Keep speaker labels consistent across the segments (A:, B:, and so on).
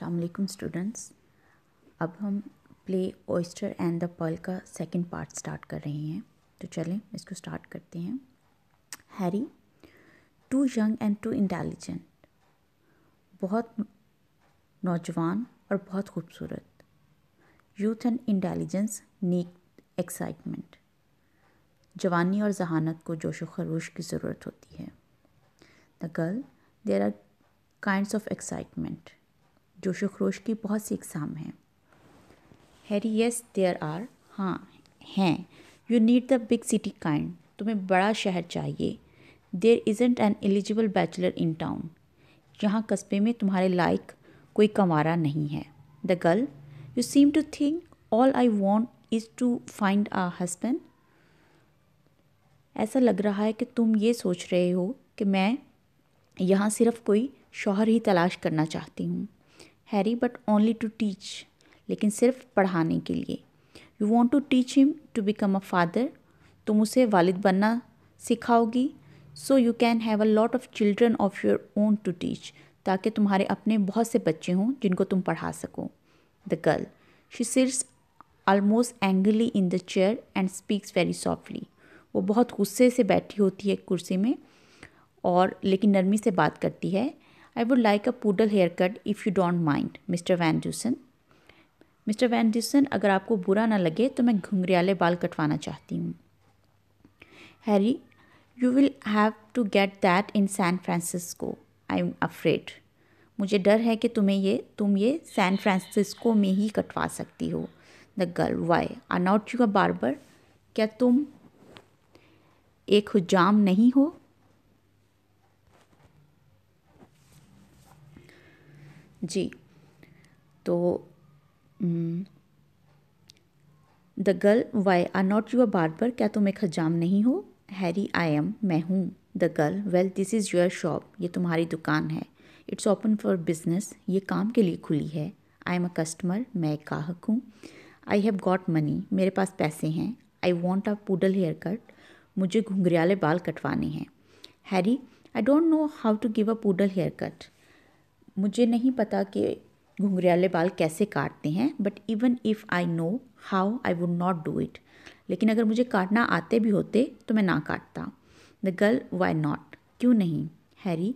A: अस्सलाम वालेकुम स्टूडेंट्स। अब हम play oyster and the pearl का सेकंड पार्ट स्टार्ट कर रहे हैं, तो चलें इसको स्टार्ट करते हैं। Harry, too young and too intelligent, बहुत नौजवान और बहुत खूबसूरत। Youth and intelligence need excitement, जवानी और जहानत को जोश व खरोश की ज़रूरत होती है। The girl, there are kinds of excitement, जोश व खरोश की बहुत सी इकसाम हैं। हैरी, यस देयर आर, हाँ हैं। You need the big city kind, तुम्हें बड़ा शहर चाहिए। There isn't an eligible bachelor in town, यहाँ कस्बे में तुम्हारे लायक कोई कंवारा नहीं है। The girl, you seem to think all I want is to find a husband, ऐसा लग रहा है कि तुम ये सोच रहे हो कि मैं यहाँ सिर्फ कोई शौहर ही तलाश करना चाहती हूँ। Harry, but only to teach, लेकिन सिर्फ पढ़ाने के लिए। You want to teach him to become a father, तुम उसे वालिद बनना सिखाओगी। So you can have a lot of children of your own to teach, ताकि तुम्हारे अपने बहुत से बच्चे हों जिनको तुम पढ़ा सको। The girl, she seats almost angrily in the chair and speaks very softly, वो बहुत गुस्से से बैठी होती है कुर्सी में और लेकिन नरमी से बात करती है। I would like a poodle hair cut if you don't mind mister Van Deusen. Mister Van Deusen, अगर आपको बुरा ना लगे तो मैं घुंघराले बाल कटवाना चाहती हूँ। Harry, you will have to get that in San Francisco, I am afraid, मुझे डर है कि तुम ये सैन फ्रांसिस्को में ही कटवा सकती हो। The girl, why are not you a barber, क्या तुम एक हुजाम नहीं हो? जी, तो the girl, why are not you a barber, क्या तुम एक हजाम नहीं हो? हैरी, आई एम, मैं हूँ। The girl, well this is your shop, ये तुम्हारी दुकान है। इट्स ओपन फॉर बिजनेस, ये काम के लिए खुली है। आई एम अ कस्टमर, मैं एक ग्राहक हूँ। आई हैव गॉट मनी, मेरे पास पैसे हैं। I want a poodle hair cut, मुझे घुंघराले बाल कटवाने हैं। Harry, I don't know how to give a poodle hair cut, मुझे नहीं पता कि घुंघराले बाल कैसे काटते हैं, but even if I know how I would not do it, लेकिन अगर मुझे काटना आते भी होते तो मैं ना काटता। द गर्ल, वाई नॉट, क्यों नहीं? Harry,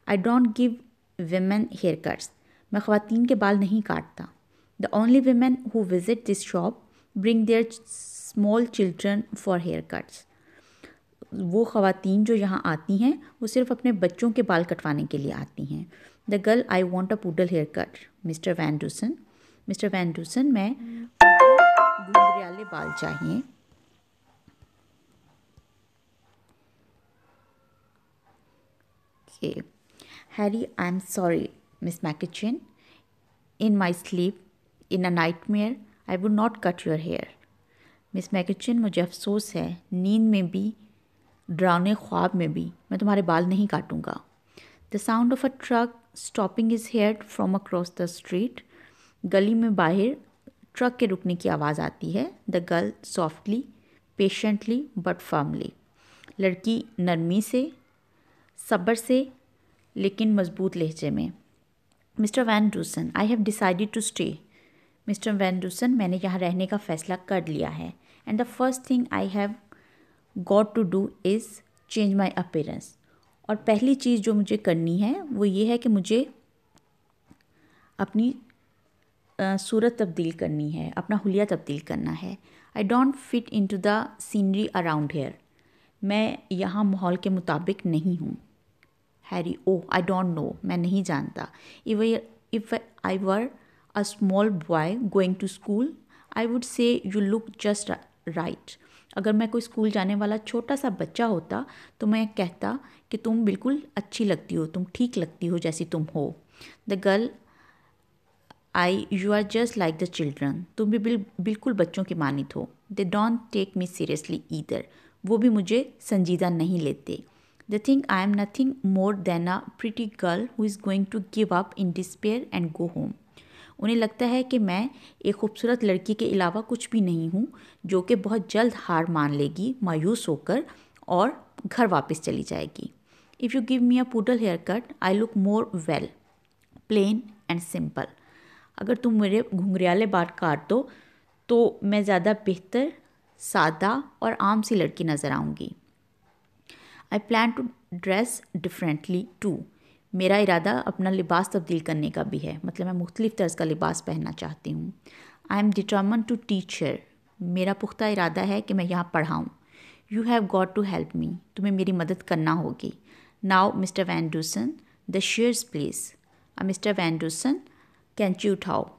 A: I don't give women hair cuts, मैं ख़वातीन के बाल नहीं काटता। The only women who visit this shop bring their small children for hair cuts, वो ख़वातीन जो यहाँ आती हैं वो सिर्फ अपने बच्चों के बाल कटवाने के लिए आती हैं। The girl, I want a poodle hair cut mister Van Deusen. Mister Van Deusen, मैं घुंघराले बाल चाहिए। Okay. Harry, I'm sorry, Miss McKitchen. In my sleep, in a nightmare, I would not cut your hair. Miss McKichan, मुझे अफसोस है, नींद में भी, डरावने ख्वाब में भी मैं तुम्हारे बाल नहीं काटूंगा। The sound of a truck stopping is heard from across the street, गली में बाहर ट्रक के रुकने की आवाज़ आती है। The girl, softly, patiently but firmly, लड़की नरमी से, सब्र से, लेकिन मजबूत लहजे में। Mister Van Deusen, I have decided to stay. Mister Van Deusen, मैंने यहाँ रहने का फ़ैसला कर लिया है। And the first thing I have got to do is change my appearance, और पहली चीज़ जो मुझे करनी है वो ये है कि मुझे अपनी सूरत तब्दील करनी है, अपना हुलिया तब्दील करना है। I don't fit in to the scenery around here, मैं यहाँ माहौल के मुताबिक नहीं हूँ। Harry, oh I don't know, मैं नहीं जानता। If I were a small boy going to school I would say you look just right, अगर मैं कोई स्कूल जाने वाला छोटा सा बच्चा होता तो मैं कहता कि तुम बिल्कुल अच्छी लगती हो, तुम ठीक लगती हो जैसी तुम हो। The girl, you are just like the children, तुम भी बिल्कुल बच्चों की मानित हो। They don't take me seriously either, वो भी मुझे संजीदा नहीं लेते। They think I am nothing more than a pretty girl who is going to give up in despair and go home, उन्हें लगता है कि मैं एक खूबसूरत लड़की के अलावा कुछ भी नहीं हूँ जो कि बहुत जल्द हार मान लेगी मायूस होकर और घर वापस चली जाएगी। If you give me a poodle hair cut I look more well, plain and simple, अगर तुम मेरे घुंघराले बाल काट दो तो मैं ज़्यादा बेहतर, सादा और आम सी लड़की नज़र आऊँगी। I plan to dress differently too. मेरा इरादा अपना लिबास तब्दील करने का भी है, मतलब मैं मुख्तलिफ तर्ज का लिबास पहनना चाहती हूँ। I am determined to teach here. मेरा पुख्ता इरादा है कि मैं यहाँ पढ़ाऊँ। You have got to help me. तुम्हें मेरी मदद करना होगी। Now Mr Van Dusen, the shears please. Mr Van Dusen, कैंची उठाओ।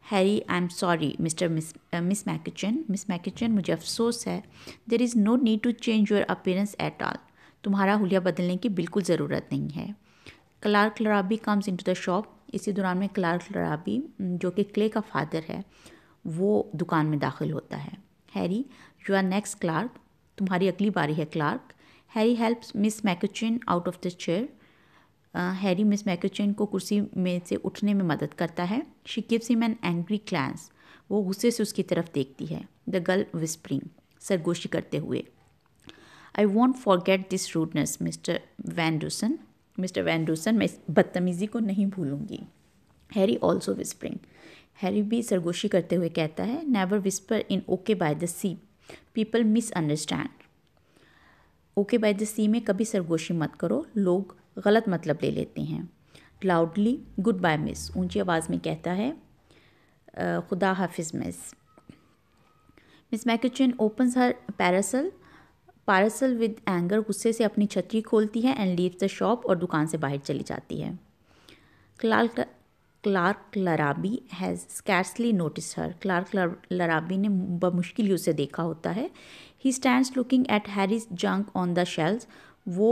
A: Harry, I am sorry Mr Miss McKichan. Miss McKichan, मुझे अफसोस है। There is no need to change your appearance at all. तुम्हारा हुलिया बदलने की बिल्कुल ज़रूरत नहीं है। Clark Larrabee comes into the shop. इसी दौरान में क्लार्क लराबी, जो कि क्ले का फादर है, वो दुकान में दाखिल होता है। Harry, you are next Clark. तुम्हारी अगली बारी है Clark. Harry helps Miss McKichan out of the chair. Harry Miss McKichan को कुर्सी में से उठने में मदद करता है। She gives him an angry glance. वो गुस्से से उसकी तरफ देखती है। द गर्ल विस्परिंग, सरगोशी करते हुए, I won't forget this rudeness Mr Van Dusen. Mister Van Dusen, मैं इस बदतमीज़ी को नहीं भूलूंगी। Harry also whispering. हैरी भी सरगोशी करते हुए कहता है, never whisper in Okay by the Sea, people misunderstand. Okay by the Sea में कभी सरगोशी मत करो, लोग गलत मतलब ले लेते हैं। लाउडली, गुड बाय मिस, ऊंची आवाज़ में कहता है, खुदा हाफिज़ Miss. Miss McKichan opens her parcel with anger, गुस्से से अपनी छतरी खोलती है एंड लीव्स द शॉप, और दुकान से बाहर चली जाती है। Clark Larrabee has scarcely notice her. Clark Larrabee ने बमुश्किल ही उसे देखा होता है। He stands looking at Harry's junk on the shelves. वो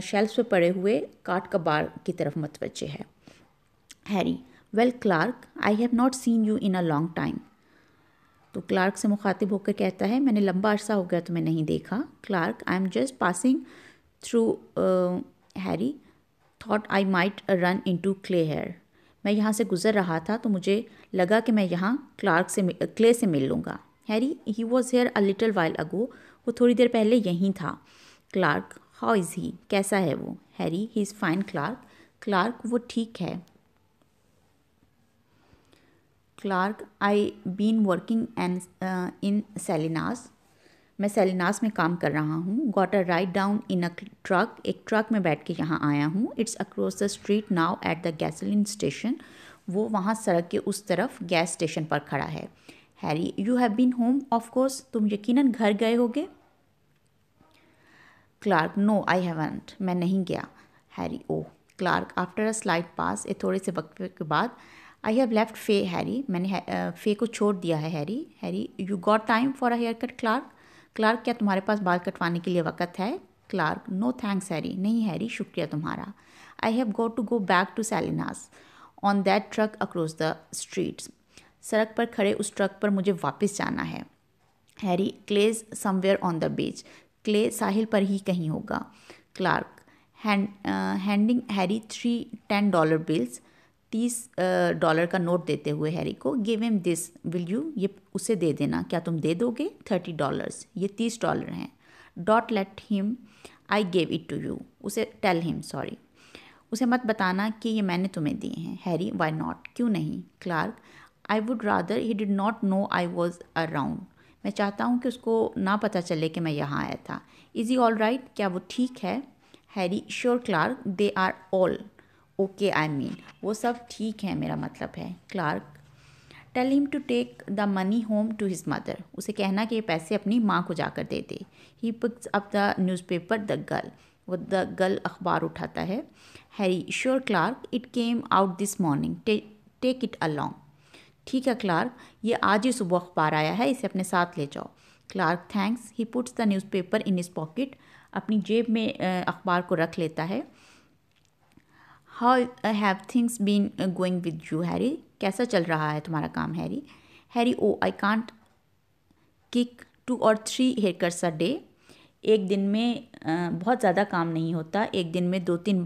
A: शेल्व्स पे पड़े हुए काट कबाड़ की तरफ मतवज्जे है। Harry, well Clark, I have not seen you in a long time. तो क्लार्क से मुखातिब होकर कहता है, मैंने लंबा अरसा हो गया तुम्हें नहीं देखा। Clark, I am just passing through. Harry, thought I might run into Clay here. मैं यहाँ से गुजर रहा था तो मुझे लगा कि मैं यहाँ क्ले से मिल लूँगा। Harry, he was here a little while ago. वो थोड़ी देर पहले यहीं था। क्लार्क, हाउ इज़ ही, कैसा है वो। Harry, he is fine Clark. Clark, वो ठीक है। Clark, I been working and in Salinas. मैं सेलिनास में काम कर रहा हूँ। Got a ride down in a truck, एक ट्रक में बैठ के यहाँ आया हूँ। It's across the street now at the gasoline station. वो वहाँ सड़क के उस तरफ गैस स्टेशन पर खड़ा है। Harry, you have been home of course, तुम यकीनन घर गए होगे। क्लार्क, नो आई हैवंट, मैं नहीं गया। Harry, oh. Clark, after a slight pause, एक थोड़े से वक्त के बाद, I have left Fay. Harry, मैंने फे को छोड़ दिया है। Harry, Harry, you got time for a hair cut. Clark, Clark, क्या तुम्हारे पास बाल कटवाने के लिए वक़्त है। क्लार्क, नो थैंक्स हैरी, नहीं हैरी, शुक्रिया तुम्हारा। I have got to go back to Salinas on that truck across the streets. सड़क पर खड़े उस ट्रक पर मुझे वापस जाना है। Harry, Clay's somewhere on the beach, Clay साहिल पर ही कहीं होगा। क्लार्क, हैंडिंग हैरी 3 $10 बिल्स, $30 का नोट देते हुए हैरी को, give him this, will you, ये उसे दे देना, क्या तुम दे दोगे। $30, ये $30 हैं। डॉट let him, I gave it to you, उसे टेल हिम, सॉरी, उसे मत बताना कि ये मैंने तुम्हें दिए हैं। हैरी, वाई नॉट, क्यों नहीं। Clark, I would rather he did not know I was around. मैं चाहता हूँ कि उसको ना पता चले कि मैं यहाँ आया था। इज़ ही ऑल राइट, क्या वो ठीक है। Harry, sure Clark, they are all okay, I mean, वो सब ठीक है, मेरा मतलब है। Clark, tell him to take the money home to his mother, उसे कहना कि ये पैसे अपनी माँ को जाकर दे दे। He picks up the newspaper the girl, वो द गर्ल अखबार उठाता है। Harry, sure Clark, it came out this morning, take it along. ठीक है क्लार्क, ये आज ही सुबह अखबार आया है, इसे अपने साथ ले जाओ। Clark, thanks. He puts the newspaper in his pocket, अपनी जेब में अखबार को रख लेता है। How have things been going with you Harry, कैसा चल रहा है तुम्हारा काम। Harry, Harry, oh I can't kick 2 or 3 hair cuts a day. एक दिन में बहुत ज़्यादा काम नहीं होता, एक दिन में 2-3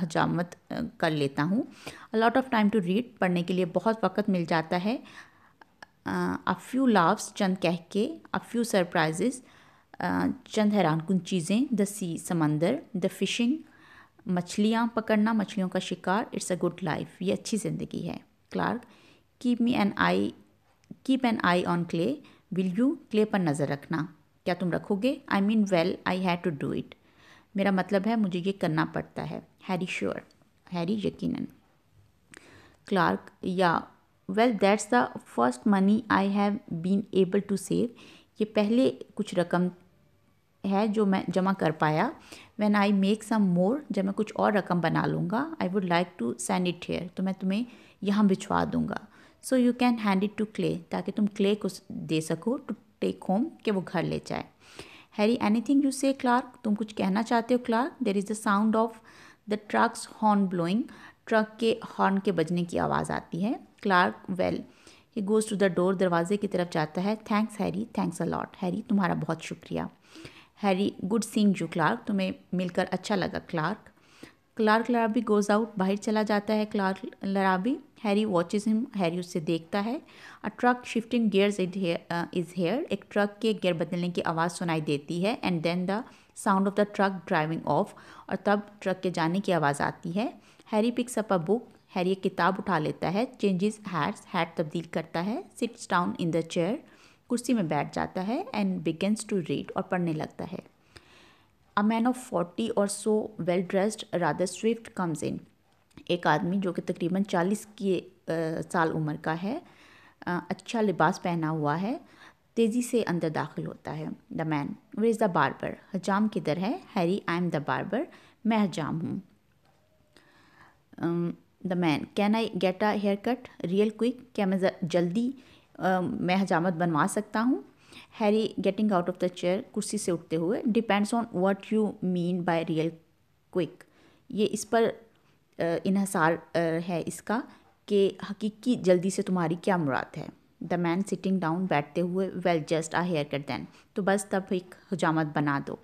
A: हजामत कर लेता हूँ। A lot of time to read, पढ़ने के लिए बहुत वक्त मिल जाता है। अ फ्यू लाव्स, चंद कह के। अ फ्यू सरप्राइजेस, चंद हैरानकुन चीज़ें। द सी, समंदर। द फिशिंग, मछलियाँ पकड़ना, मछलियों का शिकार, इट्स अ गुड लाइफ, ये अच्छी ज़िंदगी है। Clark, keep an eye on Clay, will you, Clay पर नज़र रखना, क्या तुम रखोगे? I mean well I had to do it, मेरा मतलब है मुझे ये करना पड़ता है। हैरी, श्योर, हैरी यकीनन। Clark, yeah well that's the first money I have been able to save, ये पहले कुछ रकम है जो मैं जमा कर पाया। व्हेन आई मेक सम मोर, जब मैं कुछ और रकम बना लूँगा, I would like to send it here, तो मैं तुम्हें यहाँ भिजवा दूँगा। So you can hand it to Clay, ताकि तुम क्ले को दे सको, टू टेक होम, कि वो घर ले जाए। Harry, anything you say Clark, तुम कुछ कहना चाहते हो Clark? There is the sound of the truck's horn blowing, truck के हॉर्न के बजने की आवाज़ आती है। Clark, well, he goes to the door, दरवाजे की तरफ जाता है। Thanks Harry, thanks a lot, Harry तुम्हारा बहुत शुक्रिया। Harry, good seeing you Clark, तुम्हें मिलकर अच्छा लगा Clark. Clark Larrabee goes out, बाहर चला जाता है Clark Larrabee. Harry watches him, Harry उससे देखता है। A truck shifting gears is heard, एक ट्रक के गियर बदलने की आवाज़ सुनाई देती है। And then the sound of the truck driving off, और तब ट्रक के जाने की आवाज़ आती है। Harry picks up a book, Harry एक किताब उठा लेता है। चेंजेस हैट्स, हैट तब्दील करता है। Seats down in the chair, कुर्सी में बैठ जाता है। एंड बिगिंस टू रीड, और पढ़ने लगता है। अ मैन ऑफ 40 और so well dressed rather Swift comes in, एक आदमी जो कि तकरीबन 40 साल उम्र का है, अच्छा लिबास पहना हुआ है, तेज़ी से अंदर दाखिल होता है। The man, where is the barber, हजाम किधर है? Harry, I am the barber, मैं हजाम हूँ। The man, can I get a hair cut real quick, क्या मैं जल्दी मैं हजामत बनवा सकता हूँ? Harry, getting out of the chair, कुर्सी से उठते हुए। Depends on what you mean by real quick, ये इस पर इन्हसार है इसका कि हकीकी जल्दी से तुम्हारी क्या मुराद है। द मैन, सिटिंग डाउन, बैठते हुए। Well just a hair cut then, तो बस तब एक हजामत बना दो।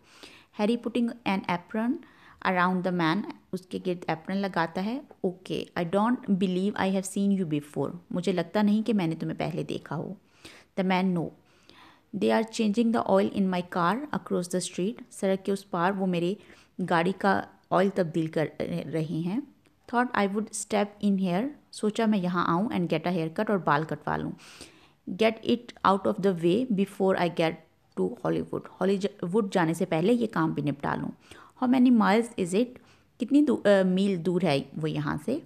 A: Harry, putting an apron around the man, उसके गिर्द एप्रन लगाता है। Okay, I don't believe I have seen you before, मुझे लगता नहीं कि मैंने तुम्हें पहले देखा हो। The man, no, they are changing the oil in my car across the street, सड़क के उस पार वो मेरे गाड़ी का ऑयल तब्दील कर रहे हैं। Thought I would step in here, सोचा मैं यहाँ आऊँ। And get a hair cut, और बाल कटवा लूँ। Get it out of the way before I get to Hollywood, Hollywood जाने से पहले ये काम भी निपटा लूँ। How many miles is it, कितनी मील दूर है वो यहाँ से?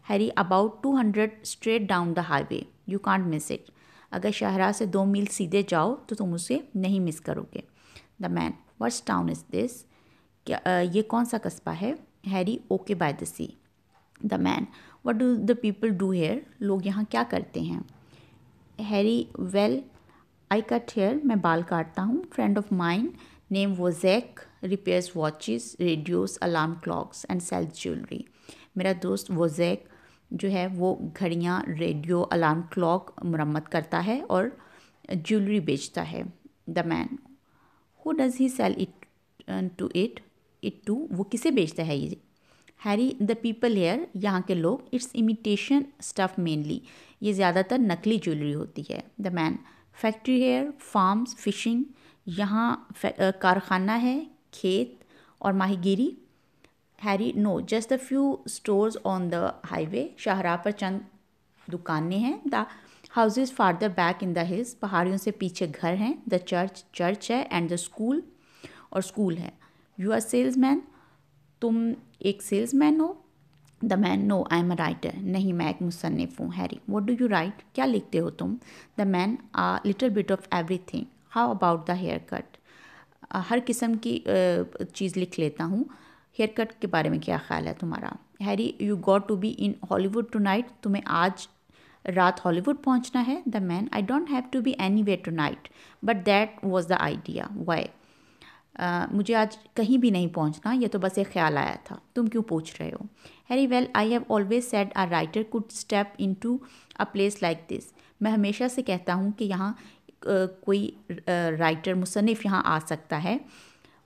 A: Harry, about 200 straight down the highway, you can't miss it, अगर शाहराह से 2 मील सीधे जाओ तो तुम उसे नहीं मिस करोगे। The man, what's town is this, क्या ये कौन सा कस्बा है? Harry, Okay by the C. The man, what do the people do here, लोग यहाँ क्या करते हैं? Harry, well I cut hair, मैं बाल काटता हूँ। Friend of mine name Wojak repairs watches, radios, alarm clocks and sells jewellery, मेरा दोस्त वोजैक जो है वो घड़ियाँ, रेडियो, अलार्म क्लॉक मरम्मत करता है और ज्वेलरी बेचता है। The man, who does he sell it to it to, वो किसे बेचता है ये? हैरी, द पीपल हेयर, यहाँ के लोग। इट्स इमिटेशन स्टफ मेनली, ये ज़्यादातर नकली ज्वेलरी होती है। The man, factory here, farms, fishing, यहाँ कारखाना है, खेत और माहीगीरी। Harry, no, just the few stores on the highway, शाहराह पर चंद दुकानें हैं। The houses farther back in the hills, पहाड़ियों से पीछे घर हैं। द चर्च है। एंड द स्कूल, और स्कूल है। यू आर सेल्समैन, तुम एक सेल्समैन हो? The man, no, I am a writer, नहीं मैं एक मुसन्निफ हूँ। Harry, what do you write, क्या लिखते हो तुम? The man, a little bit of everything, how about the hair cut, हर किस्म की चीज़ लिख लेता हूँ। हेयर कट के बारे में क्या ख्याल है तुम्हारा? Harry, you got to be in Hollywood tonight, तुम्हें आज रात हॉलीवुड पहुँचना है। The man, I don't have to be anywhere tonight, but that was the idea, why, मुझे आज कहीं भी नहीं पहुंचना, ये तो बस एक ख्याल आया था, तुम क्यों पूछ रहे हो? Harry, well I have always said a writer could step into a place like this, मैं हमेशा से कहता हूँ कि यहाँ कोई राइटर, मुसन्निफ यहाँ आ सकता है।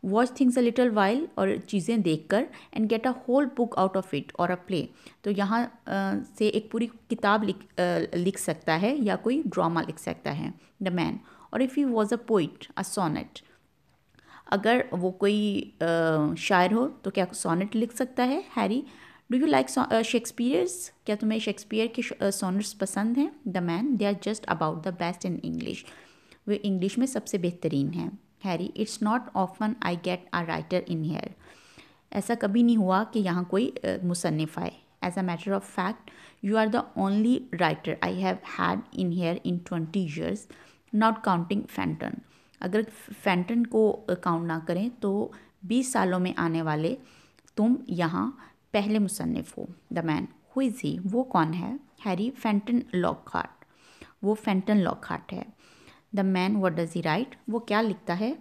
A: Watch things a little while, और चीज़ें देखकर। And get a whole book out of it, और अ प्ले, तो यहाँ से एक पूरी किताब लिख सकता है या कोई ड्रामा लिख सकता है। द मैन, और if he was a poet, a sonnet, अगर वो कोई शायर हो तो क्या सोनेट लिख सकता है? Harry, do you like Shakespeare's? क्या तुम्हें शेक्सपियर के सोनेट्स पसंद हैं? The man, they are just about the best in English. वे इंग्लिश में सबसे बेहतरीन हैं। Harry, it's not often I get a writer in here. ऐसा कभी नहीं हुआ कि यहाँ कोई मुसन्निफ़ आए। As a matter of fact you are the only writer I have had in here in 20 years, not counting Fenton. अगर फैंटन को काउंट ना करें तो 20 सालों में आने वाले तुम यहाँ पहले मुसन्निफ़ हो। The man, who is he? वो कौन है? Harry, Fenton Lockhart. वो फैंटन लॉकहार्ट है। The man, what does he write? वो क्या लिखता है?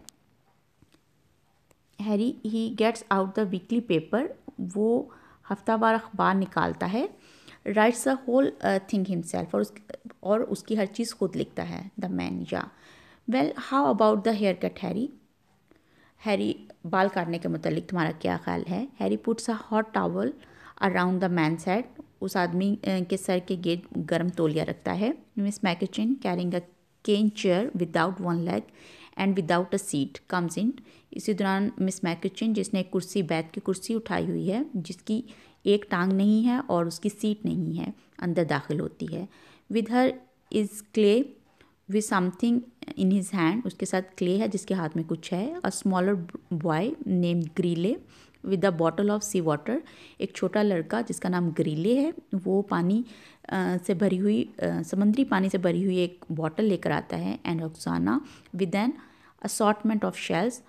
A: Harry, he gets out the weekly paper. वो हफ्तावार अखबार निकालता है। Writes the whole thing himself, और उसकी हर चीज़ खुद लिखता है। The man, yeah well how about the hair cut Harry? Harry, बाल काटने के मुतालिक तुम्हारा क्या ख्याल है? Harry puts a hot towel around the man's head. उस आदमी के सर के गिर्द गर्म तौलिया रखता है। Miss McKeachin, carrying a cane chair without one leg and without a seat, comes in. इसी दौरान मिस मैकचिन, जिसने एक कुर्सी, बैठ की कुर्सी उठाई हुई है, जिसकी एक टांग नहीं है और उसकी सीट नहीं है, अंदर दाखिल होती है। With her is Clay with something in his hand. उसके साथ क्ले है जिसके हाथ में कुछ है। A smaller boy named Greeley with a bottle of sea water. एक छोटा लड़का जिसका नाम ग्रीले है, वो पानी से भरी हुई समुद्री पानी से भरी हुई एक बॉटल लेकर आता है। And Rukhsana with an assortment of shells.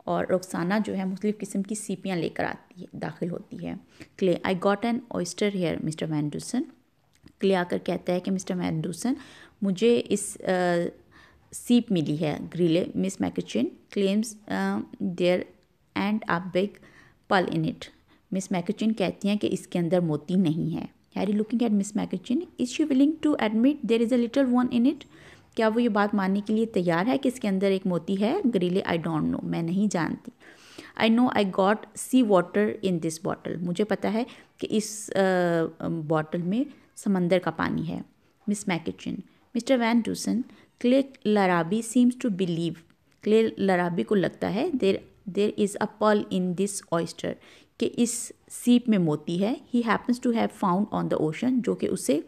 A: और रुखसाना जो है मुख्तलिफ़ किस्म की सीपियाँ लेकर आती है, दाखिल होती है। Clay, I got an oyster here mister Van Dusen. Clay आकर कहता है कि मिस्टर वैन डूसन, मुझे इस सीप मिली है। Greeley, Miss McKeachin claims there and a big pearl in it. Miss मैकचिन कहती हैं कि इसके अंदर मोती नहीं है। Harry, looking at Miss McKeachin, is she willing to admit there is a little one in it? क्या वो ये बात मानने के लिए तैयार है कि इसके अंदर एक मोती है? ग्रीले, आई डोंट नो, मैं नहीं जानती। I know I got sea water in this bottle. मुझे पता है कि इस बॉटल में समंदर का पानी है। Miss McKeachin, Mister Van Dusen, Clay Larrabee seems to believe. Clay Larrabee को लगता है there is a pearl in this oyster, कि इस सीप में मोती है। He happens to have found on the ocean, जो कि उसे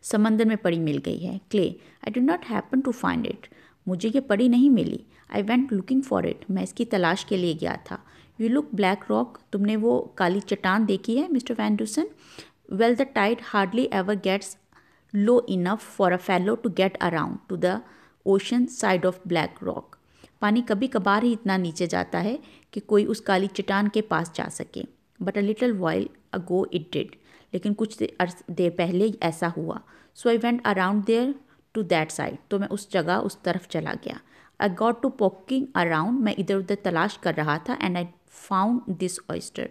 A: समंदर में पड़ी मिल गई है। Clay, I do not happen to find it. मुझे ये पड़ी नहीं मिली। I went looking for it. मैं इसकी तलाश के लिए गया था। You look Black Rock. तुमने वो काली चट्टान देखी है mister Van Dusen? Well the tide hardly ever gets low enough for a fellow to get around to the ocean side of Black Rock. पानी कभी कभार ही इतना नीचे जाता है कि कोई उस काली चट्टान के पास जा सके। But a little while ago it did. लेकिन कुछ देर पहले ऐसा हुआ। So I went around there to that side. तो मैं उस जगह, उस तरफ चला गया। I got to poking around. मैं इधर उधर तलाश कर रहा था। And I found this oyster.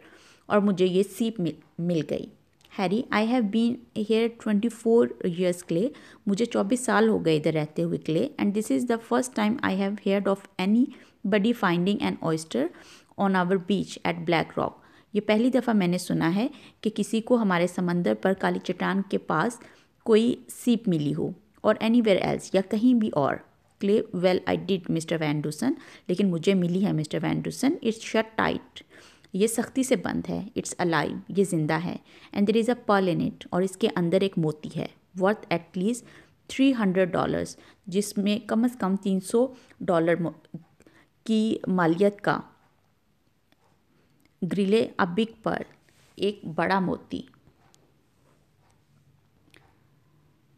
A: और मुझे ये सीप मिल गई। Harry, I have been here 24 years Clay. मुझे 24 साल हो गए इधर रहते हुए Clay. And this is the first time I have heard of एनी बडी finding an oyster on our beach at Black Rock. ये पहली दफ़ा मैंने सुना है कि किसी को हमारे समंदर पर काली चट्टान के पास कोई सीप मिली हो, और एनीवेयर एल्स, या कहीं भी और। Clay, well I did mister Van Dusen. लेकिन मुझे मिली है mister Van Dusen. It's shut tight. ये सख्ती से बंद है। It's alive. ये जिंदा है। And there is a pearl in it. और इसके अंदर एक मोती है। वर्थ एटलीस्ट $300, जिसमें कम से कम $300 की मालियत का। ग्रिले, अ बिग पर्ल, एक बड़ा मोती।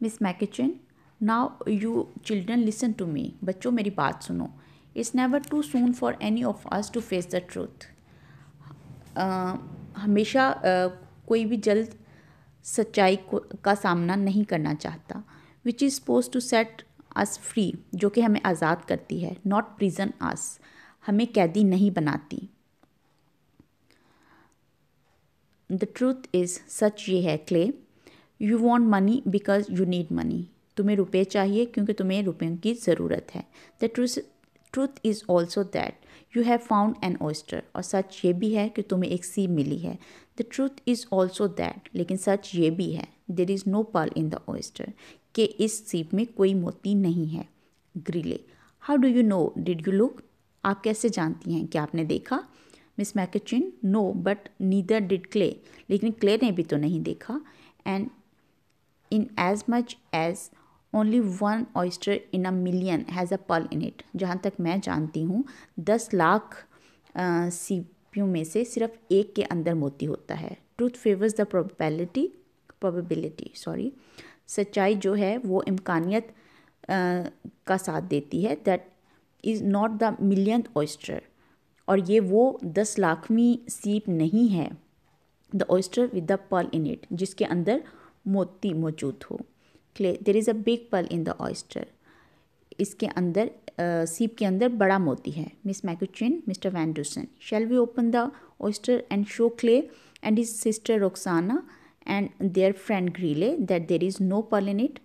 A: Miss McKeachin, now you children listen to me. बच्चों मेरी बात सुनो। It's never too soon for any of us to face the truth. हमेशा कोई भी जल्द सच्चाई का सामना नहीं करना चाहता। Which is suppose to set us free, जो कि हमें आज़ाद करती है। नॉट प्रिजन अस, हमें कैदी नहीं बनाती। द ट्रूथ इज़, सच ये है clay, you want money because you need money. तुम्हें रुपये चाहिए क्योंकि तुम्हें रुपयों की ज़रूरत है। The truth is also that you have found an oyster. और सच ये भी है कि तुम्हें एक सीप मिली है। The truth is also that, लेकिन सच ये भी है, there is no pearl in the oyster, कि इस सीप में कोई मोती नहीं है। Greeley, how do you know? Did you look? आप कैसे जानती हैं? क्या आपने देखा? Miss McKeachin, no but neither did Clay, लेकिन क्ले ने भी तो नहीं देखा। And in as much as only one oyster in a million has a pearl in it, जहाँ तक मैं जानती हूँ 10 लाख सीपियों में से सिर्फ एक के अंदर मोती होता है। Truth favours the probability sorry, सच्चाई जो है वो इम्कानियत का साथ देती है। That is not the millionth oyster, और ये वो 10 लाखवीं सीप नहीं है। The oyster with the pearl in it, जिसके अंदर मोती मौजूद हो। Clay, there is a big pearl in the oyster, इसके अंदर सीप के अंदर बड़ा मोती है। Miss McKeachin, Mister Van Dusen, shall we open the oyster and show Clay and his sister Roxana and their friend Greeley that there is no pearl in it.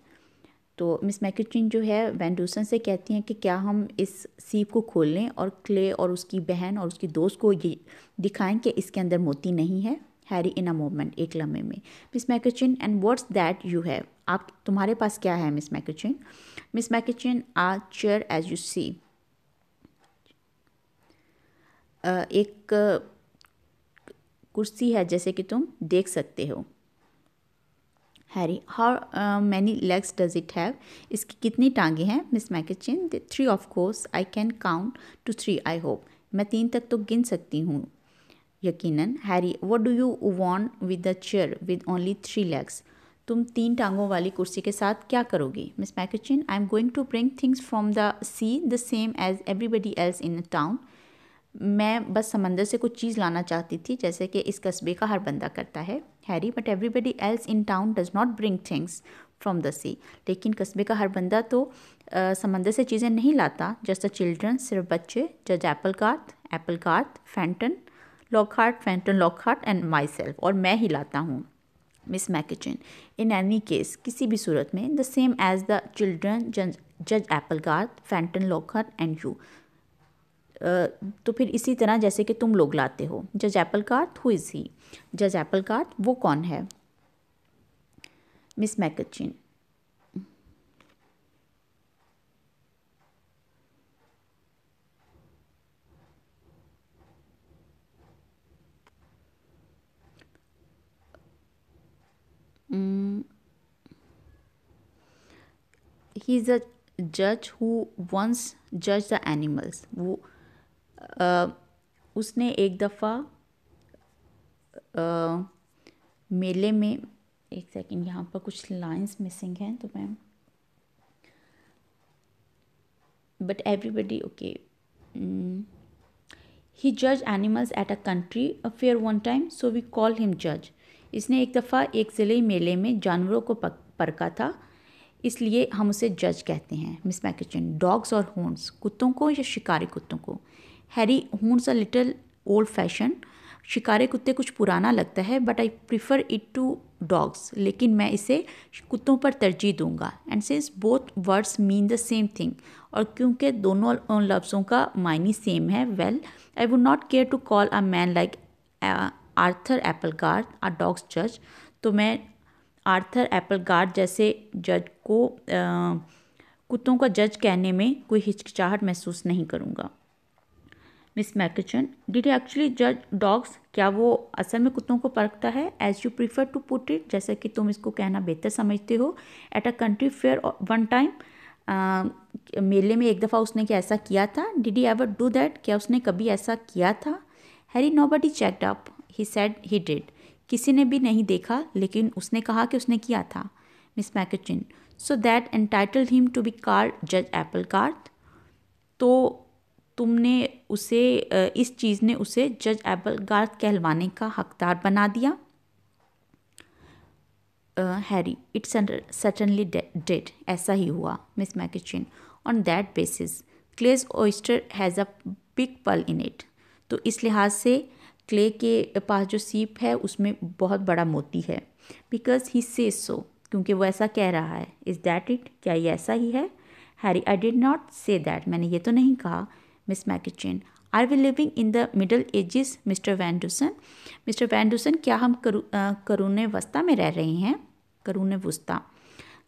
A: तो Miss McKeachin जो है वैन डूसन से कहती हैं कि क्या हम इस सीप को खोल लें और क्ले और उसकी बहन और उसकी दोस्त को ये दिखाएं कि इसके अंदर मोती नहीं है। हैरी इन अ मोमेंट, एक लम्हे में। Miss McKeachin, and what's that you have, आप तुम्हारे पास क्या है Miss McKeachin? Miss McKeachin, a chair as you see, एक कुर्सी है जैसे कि तुम देख सकते हो। Harry, how many legs does it have, इसकी कितनी टांगे हैं? Miss McKeachin, 3 of course, I can count to 3 I hope, मैं 3 तक तो गिन सकती हूँ यकीनन। Harry, what do you want with the chair with only 3 legs, तुम 3 टांगों वाली कुर्सी के साथ क्या करोगी? Miss McKeachin, I am going to bring things from the C the same as everybody else in town, मैं बस समंदर से कुछ चीज़ लाना चाहती थी जैसे कि इस कस्बे का हर बंदा करता है। Harry, but everybody else in town does not bring things from the sea, लेकिन कस्बे का हर बंदा तो समंदर से चीज़ें नहीं लाता। जस्ट द चिल्ड्रन, सिर्फ बच्चे। जज Applegarth, Fenton Lockhart and myself, और मैं ही लाता हूँ। Miss McEachin, in any case, किसी भी सूरत में, the same age the children, जज Applegarth, Fenton Lockhart and you, तो फिर इसी तरह जैसे कि तुम लोग लाते हो। जज एप्पल गार्थ, हु इज़ ही, जज एप्पल गार्थ वो कौन है? मिस मैकचिन, ही इज़ अ जज हु वंस जज द एनिमल्स, वो उसने एक दफ़ा मेले में, एक सेकंड यहाँ पर कुछ लाइंस मिसिंग हैं तो मैं, बट एवरीबडी ओके, ही जज animals at a country affair one time so we call him जज, इसने एक दफ़ा एक ज़िले मेले में जानवरों को परखा था इसलिए हम उसे जज कहते हैं। मिस मैकचिन, डॉग्स और हॉर्न्स, कुत्तों को या शिकारी कुत्तों को? हैरी, हॉर्न्स अ लिटिल ओल्ड फैशन, शिकारी कुत्ते कुछ पुराना लगता है, but I prefer it to dogs, लेकिन मैं इसे कुत्तों पर तरजीह दूंगा। And since both words mean the same thing, और क्योंकि दोनों लफ्ज़ों का मायने सेम है, well I would not care to call a man like Arthur Applegarth a dogs जज, तो मैं आर्थर एप्पलगार्थ जैसे जज को कुत्तों का जज कहने में कोई हिचकिचाहट महसूस नहीं करूँगा। Miss McKechin, did you actually जज डॉग्स, क्या वो असल में कुत्तों को परखता है? As you prefer to put it, जैसा कि तुम इसको कहना बेहतर समझते हो। At a country fair one time, मेले में एक दफ़ा उसने क्या ऐसा किया था? Did he ever do that, क्या उसने कभी ऐसा किया था? Harry, nobody checked up, he said he did, किसी ने भी नहीं देखा लेकिन उसने कहा कि उसने किया था। Miss McKeachin, so that entitled him to be called जज एप्पलगार्थ, तो तुमने उसे इस चीज़ ने उसे जज एप्पलगार्थ कहलवाने का हकदार बना दिया। हैरी, इट सर्टनली डिड, ऐसा ही हुआ। Miss McKeachin, on that basis Clay's oyster has a big pearl in it, तो इस लिहाज से क्ले के पास जो सीप है उसमें बहुत बड़ा मोती है। बिकॉज ही सेज सो, क्योंकि वो ऐसा कह रहा है। इज़ दैट इट, क्या ये ऐसा ही है? Harry, I did not say that, मैंने ये तो नहीं कहा। Miss McKeachin, are we living in the middle ages Mister Van Dusen, mister Van Dusen, क्या हम करूने वस्ता में रह रहे हैं? करूने वस्ता।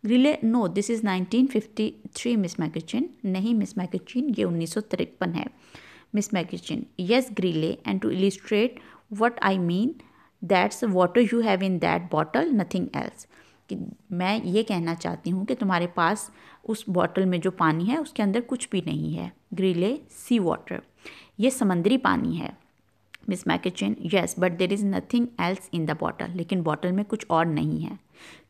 A: Greeley, no this is 1953 Miss McKeachin, नहीं मिस मैकचिन, ये 1953 है। Miss McKeachin, yes Grille, and to illustrate what I mean, that's the water you have in that bottle, nothing else. कि मैं ये कहना चाहती हूँ कि तुम्हारे पास उस बॉटल में जो पानी है उसके अंदर कुछ भी नहीं है. ग्रीले, सी वाटर, ये समंदरी पानी है. Miss McKeachin, yes but there is nothing else in the bottle, लेकिन बॉटल में कुछ और नहीं है.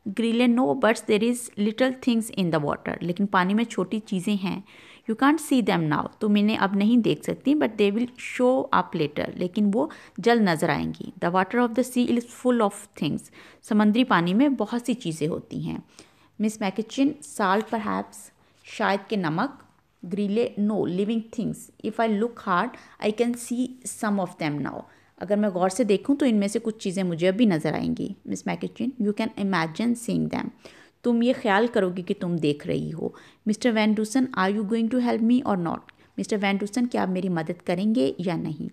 A: Greeley, no buts there is little things in the water, लेकिन पानी में छोटी चीज़ें हैं. You can't see them now, तुम इन्हें अब नहीं देख सकती, but they will show up later, लेकिन वो जल्द नज़र आएंगी. The water of the sea is full of things, समंदरी पानी में बहुत सी चीज़ें होती हैं. मिस मैकिचिन, साल्ट परहैप्स, शायद के नमक. Greeley, no living things, if I look hard I can see some of them now, अगर मैं गौर से देखूं तो इनमें से कुछ चीज़ें मुझे अभी नज़र आएंगी. Miss McKeachin, you can imagine seeing them, तुम ये ख्याल करोगी कि तुम देख रही हो. Mister Van Dusen, are you going to help me or not, mister Van Dusen, क्या आप मेरी मदद करेंगे या नहीं.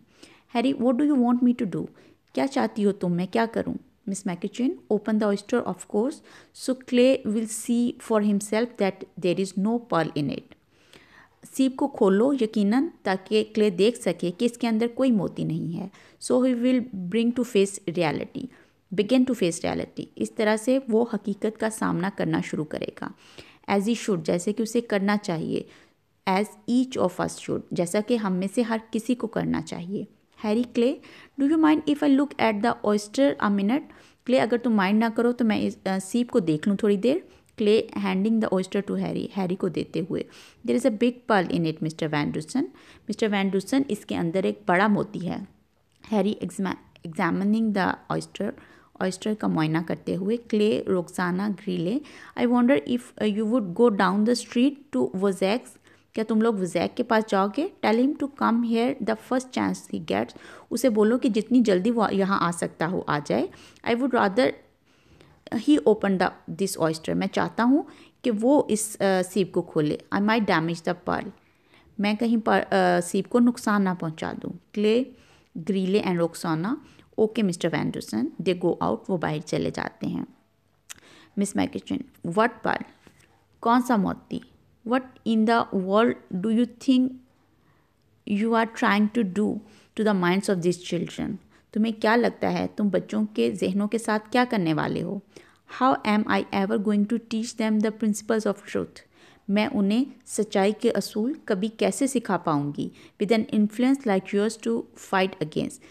A: Harry, what do you want me to do, क्या चाहती हो तुम, मैं क्या करूं. Miss McKeachin, open the oyster of course, so Clay will see for himself that there is no pearl in it, सीप को खोलो यकीनन, ताकि क्ले देख सके कि इसके अंदर कोई मोती नहीं है. So he will bring to face reality, begin to face reality, इस तरह से वो हकीकत का सामना करना शुरू करेगा. एज ही शुड, जैसे कि उसे करना चाहिए. As each of us should, जैसा कि हम में से हर किसी को करना चाहिए. Harry, clay, do you mind if I look at the oyster a minute, clay अगर तुम माइंड ना करो तो मैं इस सीप को देख लूँ थोड़ी देर. Clay handing the oyster to Harry, Harry को देते हुए. There is a big pearl in it Mister Van Dusen, mister Van Dusen, इसके अंदर एक बड़ा मोती है. Harry examining the oyster, oyster का मुआयना करते हुए. Clay, Roxana, Greeley, I wonder if you would go down the street to Wojack's, क्या तुम लोग वोजैक के पास जाओगे. Tell him to come here the first chance he gets, उसे बोलो कि जितनी जल्दी वो यहाँ आ सकता हो आ जाए. I would rather he open this oyster, मैं चाहता हूँ कि वो इस सीप को खोले. I might damage the pearl, मैं कहीं पर सीप को नुकसान ना पहुँचा दूँ. Clay, Greeley and Roxana, okay Mister Van Dusen, they go out, वो बाहर चले जाते हैं. मिस मैकिचिन, व्हाट पर्ल, कौन सा मोती. What in the world do you think you are trying to do to the minds of this children, तुम्हें क्या लगता है तुम बच्चों के जहनों के साथ क्या करने वाले हो. How am I ever going to teach them the principles of truth, मैं उन्हें सच्चाई के असूल कभी कैसे सिखा पाऊंगी. With an influence like yours to fight against,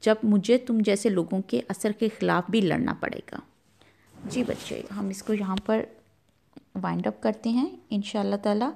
A: जब मुझे तुम जैसे लोगों के असर के ख़िलाफ़ भी लड़ना पड़ेगा. जी बच्चे, हम इसको यहाँ पर वाइंड अप करते हैं. इंशाअल्लाह ताला